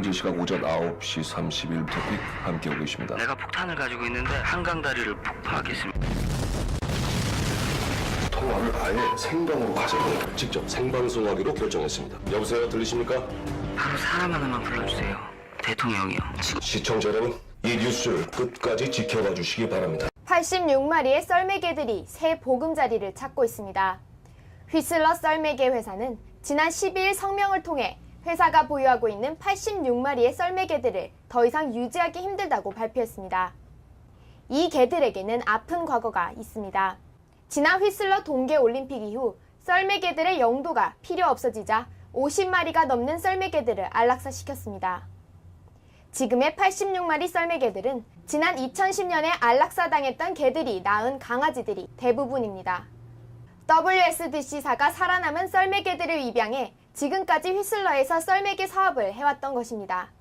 현재 시각 오전 9시 30일 토픽 함께하고 계십니다. 내가 폭탄을 가지고 있는데 한강다리를 폭파하겠습니다. 통화를 아예 생방으로 하자고 직접 생방송하기로 결정했습니다. 여보세요, 들리십니까? 바로 사람 하나만 불러주세요. 대통령이요. 시청자 여러분, 이 뉴스를 끝까지 지켜봐 주시기 바랍니다. 86마리의 썰매개들이 새 보금자리를 찾고 있습니다. 휘슬러 썰매개 회사는 지난 12일 성명을 통해 회사가 보유하고 있는 86마리의 썰매개들을 더 이상 유지하기 힘들다고 발표했습니다. 이 개들에게는 아픈 과거가 있습니다. 지난 휘슬러 동계올림픽 이후 썰매개들의 영도가 필요 없어지자 50마리가 넘는 썰매개들을 안락사시켰습니다. 지금의 86마리 썰매개들은 지난 2010년에 안락사당했던 개들이 낳은 강아지들이 대부분입니다. WSDC사가 살아남은 썰매개들을 입양해 지금까지 휘슬러에서 썰매개 사업을 해왔던 것입니다.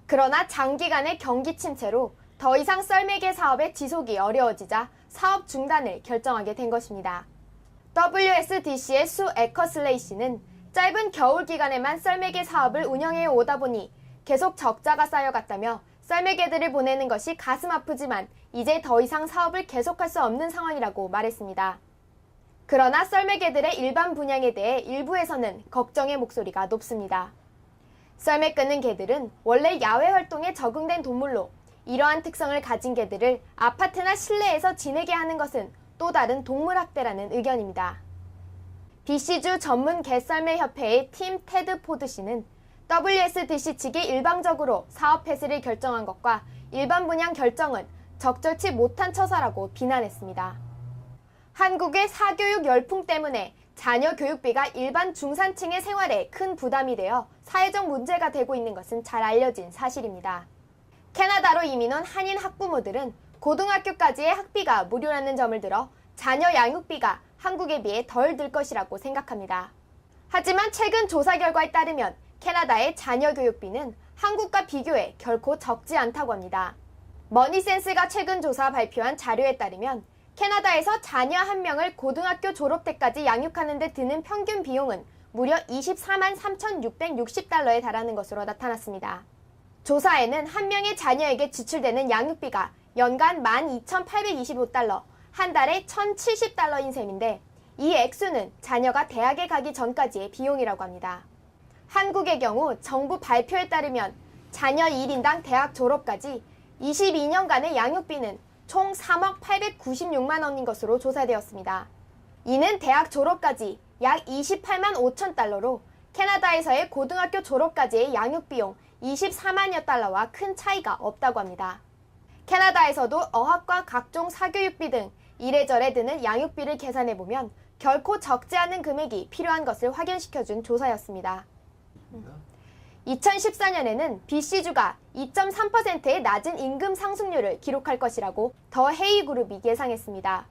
그러나 장기간의 경기 침체로 더 이상 썰매개 사업의 지속이 어려워지자 사업 중단을 결정하게 된 것입니다. WSDC의 수 에커슬레이 씨는 짧은 겨울 기간에만 썰매개 사업을 운영해 오다 보니 계속 적자가 쌓여갔다며 썰매개들을 보내는 것이 가슴 아프지만 이제 더 이상 사업을 계속할 수 없는 상황이라고 말했습니다. 그러나 썰매개들의 일반 분양에 대해 일부에서는 걱정의 목소리가 높습니다. 썰매 끄는 개들은 원래 야외 활동에 적응된 동물로 이러한 특성을 가진 개들을 아파트나 실내에서 지내게 하는 것은 또 다른 동물학대라는 의견입니다. BC주 전문 개썰매협회의 팀 테드 포드 씨는 WSDC 측이 일방적으로 사업 폐쇄를 결정한 것과 일반 분양 결정은 적절치 못한 처사라고 비난했습니다. 한국의 사교육 열풍 때문에 자녀 교육비가 일반 중산층의 생활에 큰 부담이 되어 사회적 문제가 되고 있는 것은 잘 알려진 사실입니다. 캐나다로 이민 온 한인 학부모들은 고등학교까지의 학비가 무료라는 점을 들어 자녀 양육비가 한국에 비해 덜 들 것이라고 생각합니다. 하지만 최근 조사 결과에 따르면 캐나다의 자녀 교육비는 한국과 비교해 결코 적지 않다고 합니다. 머니센스가 최근 조사 발표한 자료에 따르면 캐나다에서 자녀 한 명을 고등학교 졸업 때까지 양육하는 데 드는 평균 비용은 무려 24만 3,660달러에 달하는 것으로 나타났습니다. 조사에는 한 명의 자녀에게 지출되는 양육비가 연간 12,825달러, 한 달에 1,070달러인 셈인데 이 액수는 자녀가 대학에 가기 전까지의 비용이라고 합니다. 한국의 경우 정부 발표에 따르면 자녀 1인당 대학 졸업까지 22년간의 양육비는 총 3억 896만 원인 것으로 조사되었습니다. 이는 대학 졸업까지 약 28만 5천 달러로 캐나다에서의 고등학교 졸업까지의 양육비용 24만여 달러와 큰 차이가 없다고 합니다. 캐나다에서도 어학과 각종 사교육비 등 이래저래 드는 양육비를 계산해보면 결코 적지 않은 금액이 필요한 것을 확인시켜준 조사였습니다. 2014년에는 BC주가 2.3%의 낮은 임금 상승률을 기록할 것이라고 더 헤이그룹이 예상했습니다.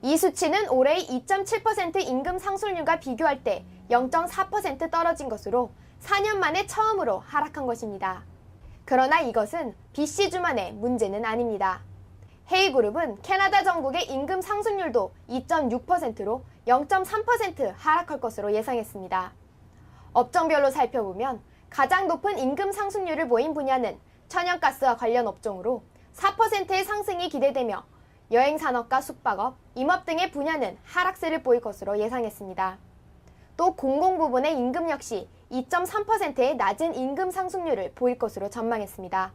이 수치는 올해의 2.7% 임금 상승률과 비교할 때 0.4% 떨어진 것으로 4년 만에 처음으로 하락한 것입니다. 그러나 이것은 BC주만의 문제는 아닙니다. 헤이그룹은 캐나다 전국의 임금 상승률도 2.6%로 0.3% 하락할 것으로 예상했습니다. 업종별로 살펴보면 가장 높은 임금 상승률을 보인 분야는 천연가스와 관련 업종으로 4%의 상승이 기대되며 여행산업과 숙박업, 임업 등의 분야는 하락세를 보일 것으로 예상했습니다. 또 공공 부분의 임금 역시 2.3%의 낮은 임금 상승률을 보일 것으로 전망했습니다.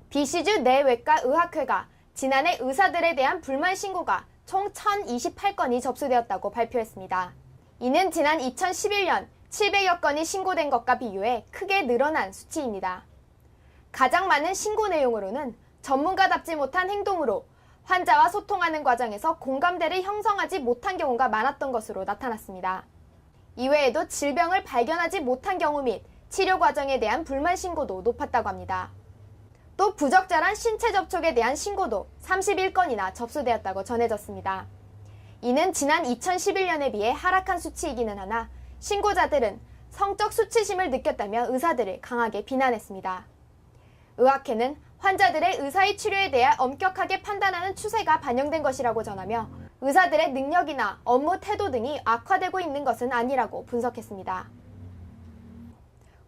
BC주 내외과 의학회가 지난해 의사들에 대한 불만 신고가 총 1,028건이 접수되었다고 발표했습니다. 이는 지난 2011년 700여 건이 신고된 것과 비교해 크게 늘어난 수치입니다. 가장 많은 신고 내용으로는 전문가답지 못한 행동으로 환자와 소통하는 과정에서 공감대를 형성하지 못한 경우가 많았던 것으로 나타났습니다. 이외에도 질병을 발견하지 못한 경우 및 치료 과정에 대한 불만 신고도 높았다고 합니다. 또 부적절한 신체 접촉에 대한 신고도 31건이나 접수되었다고 전해졌습니다. 이는 지난 2011년에 비해 하락한 수치이기는 하나 신고자들은 성적 수치심을 느꼈다며 의사들을 강하게 비난했습니다. 의학회는 환자들의 의사의 치료에 대해 엄격하게 판단하는 추세가 반영된 것이라고 전하며 의사들의 능력이나 업무 태도 등이 악화되고 있는 것은 아니라고 분석했습니다.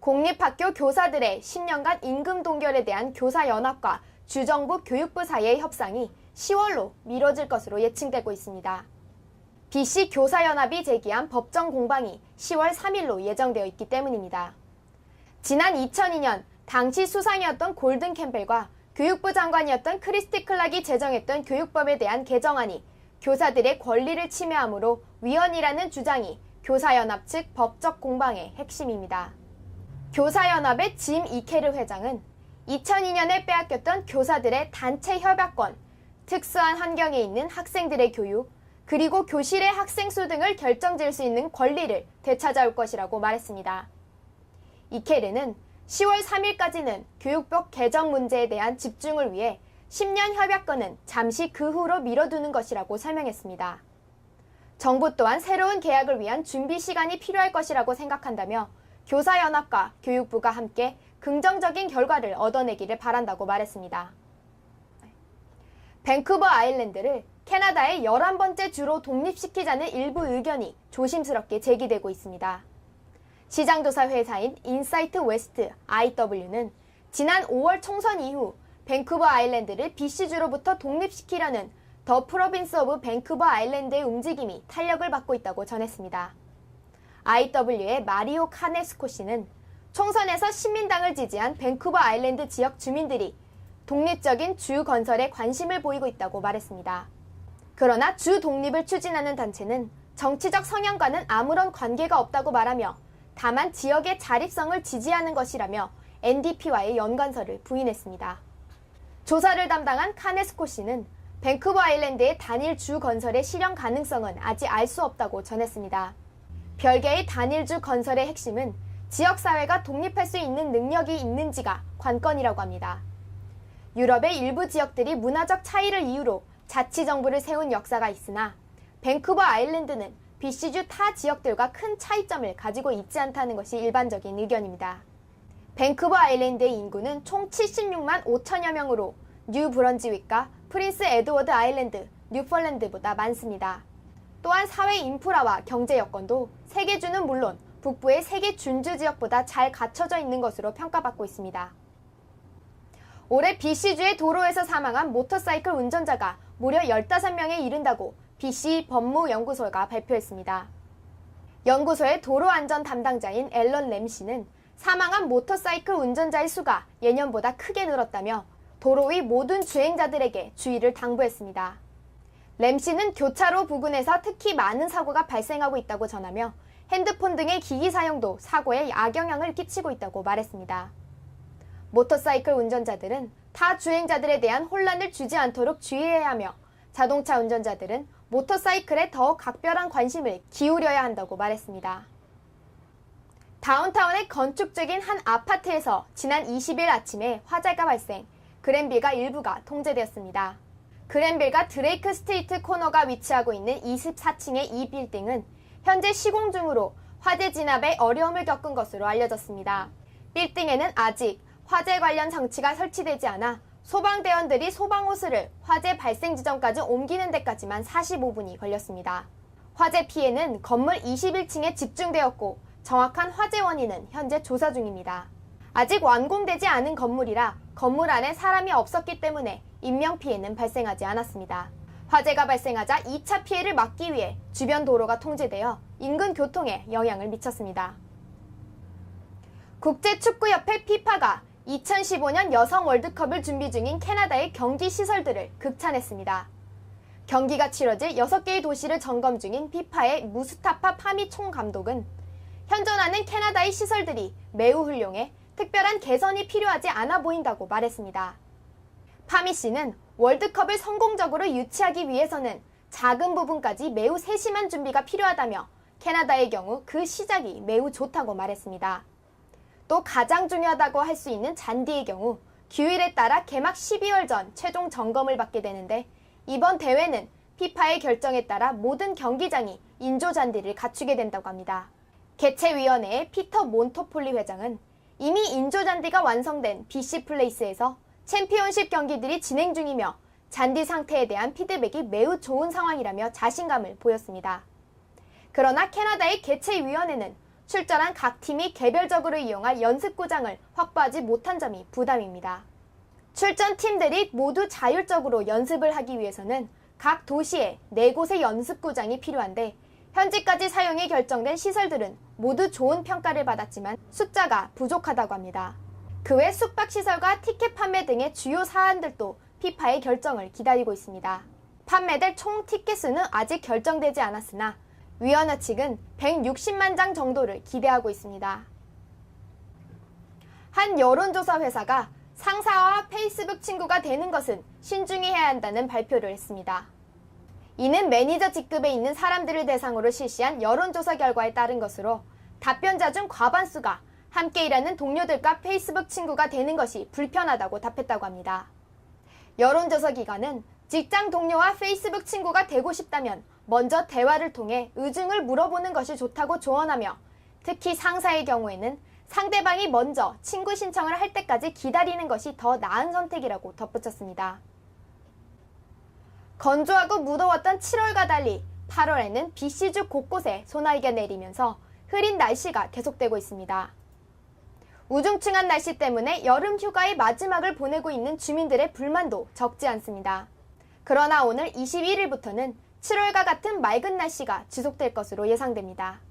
공립학교 교사들의 10년간 임금 동결에 대한 교사연합과 주정부 교육부 사이의 협상이 10월로 미뤄질 것으로 예측되고 있습니다. BC 교사연합이 제기한 법정 공방이 10월 3일로 예정되어 있기 때문입니다. 지난 2002년 당시 수상이었던 골든 캠벨과 교육부 장관이었던 크리스티 클락이 제정했던 교육법에 대한 개정안이 교사들의 권리를 침해하므로 위헌이라는 주장이 교사연합 측 법적 공방의 핵심입니다. 교사연합의 짐 이케르 회장은 2002년에 빼앗겼던 교사들의 단체 협약권, 특수한 환경에 있는 학생들의 교육, 그리고 교실의 학생 수 등을 결정질 수 있는 권리를 되찾아올 것이라고 말했습니다. 이케르는 10월 3일까지는 교육법 개정 문제에 대한 집중을 위해 10년 협약권은 잠시 그 후로 미뤄두는 것이라고 설명했습니다. 정부 또한 새로운 계약을 위한 준비 시간이 필요할 것이라고 생각한다며 교사연합과 교육부가 함께 긍정적인 결과를 얻어내기를 바란다고 말했습니다. 밴쿠버 아일랜드를 캐나다의 11번째 주로 독립시키자는 일부 의견이 조심스럽게 제기되고 있습니다. 시장조사 회사인 인사이트 웨스트 IW는 지난 5월 총선 이후 밴쿠버 아일랜드를 BC주로부터 독립시키려는 더 프로빈스 오브 밴쿠버 아일랜드의 움직임이 탄력을 받고 있다고 전했습니다. IW의 마리오 카네스코 씨는 총선에서 신민당을 지지한 밴쿠버 아일랜드 지역 주민들이 독립적인 주 건설에 관심을 보이고 있다고 말했습니다. 그러나 주 독립을 추진하는 단체는 정치적 성향과는 아무런 관계가 없다고 말하며 다만 지역의 자립성을 지지하는 것이라며 NDP와의 연관설을 부인했습니다. 조사를 담당한 카네스코 씨는 밴쿠버 아일랜드의 단일 주 건설의 실현 가능성은 아직 알 수 없다고 전했습니다. 별개의 단일주 건설의 핵심은 지역사회가 독립할 수 있는 능력이 있는지가 관건이라고 합니다. 유럽의 일부 지역들이 문화적 차이를 이유로 자치정부를 세운 역사가 있으나 밴쿠버 아일랜드는 BC주 타 지역들과 큰 차이점을 가지고 있지 않다는 것이 일반적인 의견입니다. 밴쿠버 아일랜드의 인구는 총 76만 5천여 명으로 뉴 브런즈윅과 프린스 에드워드 아일랜드, 뉴폴랜드보다 많습니다. 또한 사회 인프라와 경제 여건도 세계주는 물론 북부의 세계 준주 지역보다 잘 갖춰져 있는 것으로 평가받고 있습니다. 올해 BC주의 도로에서 사망한 모터사이클 운전자가 무려 15명에 이른다고 BC 법무연구소가 발표했습니다. 연구소의 도로안전 담당자인 앨런 램시는 사망한 모터사이클 운전자의 수가 예년보다 크게 늘었다며 도로 위 모든 주행자들에게 주의를 당부했습니다. 램시는 교차로 부근에서 특히 많은 사고가 발생하고 있다고 전하며 핸드폰 등의 기기 사용도 사고에 악영향을 끼치고 있다고 말했습니다. 모터사이클 운전자들은 타 주행자들에 대한 혼란을 주지 않도록 주의해야 하며 자동차 운전자들은 모터사이클에 더 각별한 관심을 기울여야 한다고 말했습니다. 다운타운의 건축적인 한 아파트에서 지난 20일 아침에 화재가 발생, 그랜빌가 일부가 통제되었습니다. 그랜빌과 드레이크 스트리트 코너가 위치하고 있는 24층의 이 빌딩은 현재 시공 중으로 화재 진압에 어려움을 겪은 것으로 알려졌습니다. 빌딩에는 아직 화재 관련 장치가 설치되지 않아 소방대원들이 소방호스를 화재 발생 지점까지 옮기는 데까지만 45분이 걸렸습니다. 화재 피해는 건물 21층에 집중되었고 정확한 화재 원인은 현재 조사 중입니다. 아직 완공되지 않은 건물이라 건물 안에 사람이 없었기 때문에 인명피해는 발생하지 않았습니다. 화재가 발생하자 2차 피해를 막기 위해 주변 도로가 통제되어 인근 교통에 영향을 미쳤습니다. 국제축구협회 FIFA가 2015년 여성 월드컵을 준비 중인 캐나다의 경기 시설들을 극찬했습니다. 경기가 치러질 6개의 도시를 점검 중인 FIFA의 무스타파 파미 총감독은 현존하는 캐나다의 시설들이 매우 훌륭해 특별한 개선이 필요하지 않아 보인다고 말했습니다. 파미 씨는 월드컵을 성공적으로 유치하기 위해서는 작은 부분까지 매우 세심한 준비가 필요하다며 캐나다의 경우 그 시작이 매우 좋다고 말했습니다. 또 가장 중요하다고 할 수 있는 잔디의 경우 규율에 따라 개막 12월 전 최종 점검을 받게 되는데 이번 대회는 FIFA의 결정에 따라 모든 경기장이 인조 잔디를 갖추게 된다고 합니다. 개최위원회의 피터 몬토폴리 회장은 이미 인조 잔디가 완성된 BC 플레이스에서 챔피언십 경기들이 진행 중이며 잔디 상태에 대한 피드백이 매우 좋은 상황이라며 자신감을 보였습니다. 그러나 캐나다의 개최위원회는 출전한 각 팀이 개별적으로 이용할 연습구장을 확보하지 못한 점이 부담입니다. 출전 팀들이 모두 자율적으로 연습을 하기 위해서는 각 도시에 4곳의 연습구장이 필요한데 현재까지 사용이 결정된 시설들은 모두 좋은 평가를 받았지만 숫자가 부족하다고 합니다. 그 외 숙박시설과 티켓 판매 등의 주요 사안들도 피파의 결정을 기다리고 있습니다. 판매될 총 티켓 수는 아직 결정되지 않았으나 위원회 측은 160만 장 정도를 기대하고 있습니다. 한 여론조사 회사가 상사와 페이스북 친구가 되는 것은 신중히 해야 한다는 발표를 했습니다. 이는 매니저 직급에 있는 사람들을 대상으로 실시한 여론조사 결과에 따른 것으로 답변자 중 과반수가 함께 일하는 동료들과 페이스북 친구가 되는 것이 불편하다고 답했다고 합니다. 여론조사 기관은 직장 동료와 페이스북 친구가 되고 싶다면 먼저 대화를 통해 의중을 물어보는 것이 좋다고 조언하며 특히 상사의 경우에는 상대방이 먼저 친구 신청을 할 때까지 기다리는 것이 더 나은 선택이라고 덧붙였습니다. 건조하고 무더웠던 7월과 달리 8월에는 BC주 곳곳에 소나기가 내리면서 흐린 날씨가 계속되고 있습니다. 우중충한 날씨 때문에 여름 휴가의 마지막을 보내고 있는 주민들의 불만도 적지 않습니다. 그러나 오늘 21일부터는 7월과 같은 맑은 날씨가 지속될 것으로 예상됩니다.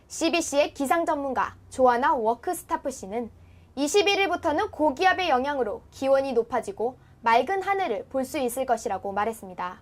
CBC의 기상 전문가 조아나 워크스타프 씨는 21일부터는 고기압의 영향으로 기온이 높아지고 맑은 하늘을 볼 수 있을 것이라고 말했습니다.